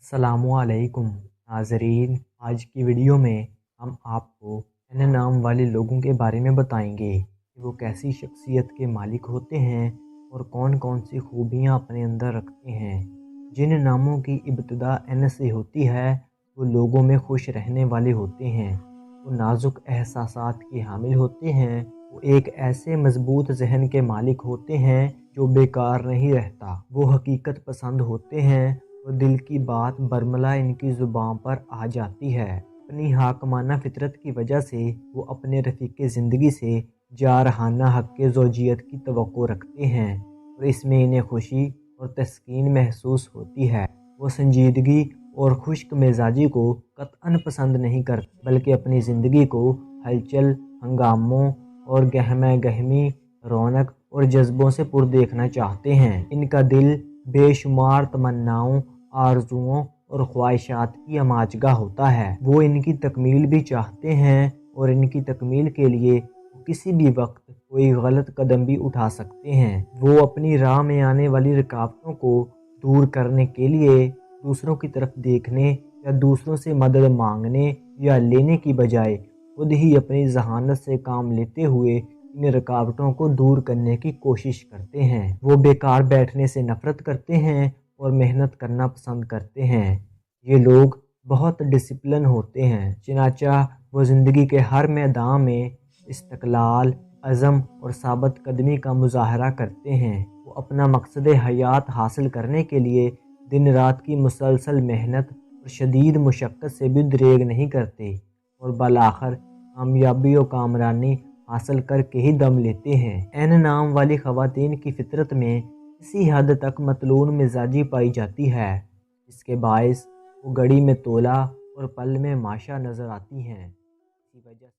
अस्सलामु अलैकुम नाज़रीन। आज की वीडियो में हम आपको एन नाम वाले लोगों के बारे में बताएंगे कि वो कैसी शख्सियत के मालिक होते हैं और कौन कौन सी खूबियाँ अपने अंदर रखते हैं। जिन नामों की इब्तिदा एन से होती है वो लोगों में खुश रहने वाले होते हैं, वो नाजुक एहसासात के हामिल होते हैं, वो एक ऐसे मजबूत जहन के मालिक होते हैं जो बेकार नहीं रहता, वो हकीकत पसंद होते हैं और दिल की बात बरमला इनकी ज़ुबान पर आ जाती है। अपनी हाकमाना फितरत की वजह से वो अपने रफ़ीक़े ज़िंदगी से जारहाना हक़ ज़ौजियत की तवक्को रखते हैं और इसमें इन्हें खुशी और तस्कीन महसूस होती है। वो संजीदगी और खुश्क मिजाजी को कतअन पसंद नहीं करते, बल्कि अपनी ज़िंदगी को हलचल, हंगामों और गहमा गहमी, रौनक और जज्बों से पुर देखना चाहते हैं। इनका दिल बेशुमार तमन्नाओं, आरजुओं और ख्वाहिशात की अमाजगा होता है। वो इनकी तकमील भी चाहते हैं और इनकी तकमील के लिए किसी भी वक्त कोई गलत कदम भी उठा सकते हैं। वो अपनी राह में आने वाली रुकावटों को दूर करने के लिए दूसरों की तरफ देखने या दूसरों से मदद मांगने या लेने की बजाय खुद ही अपनी जहानत से काम लेते हुए इन रुकावटों को दूर करने की कोशिश करते हैं। वो बेकार बैठने से नफरत करते हैं और मेहनत करना पसंद करते हैं। ये लोग बहुत डिसिप्लिन होते हैं, चनाचा वो ज़िंदगी के हर मैदान में इस्तक़लाल, अज़म और साबित कदमी का मुज़ाहरा करते हैं। वो अपना मकसद हयात हासिल करने के लिए दिन रात की मुसलसल मेहनत और शदीद मुशक्क़त से भी दरेग नहीं करते और बालाखिर कामयाबी और कामरानी हासिल करके ही दम लेते हैं। एन नाम वाली ख़वातीन की फितरत में इसी हद तक मतलून मिजाजी पाई जाती है, जिसके बायस वो घड़ी में तोला और पल में माशा नज़र आती हैं। इसी वजह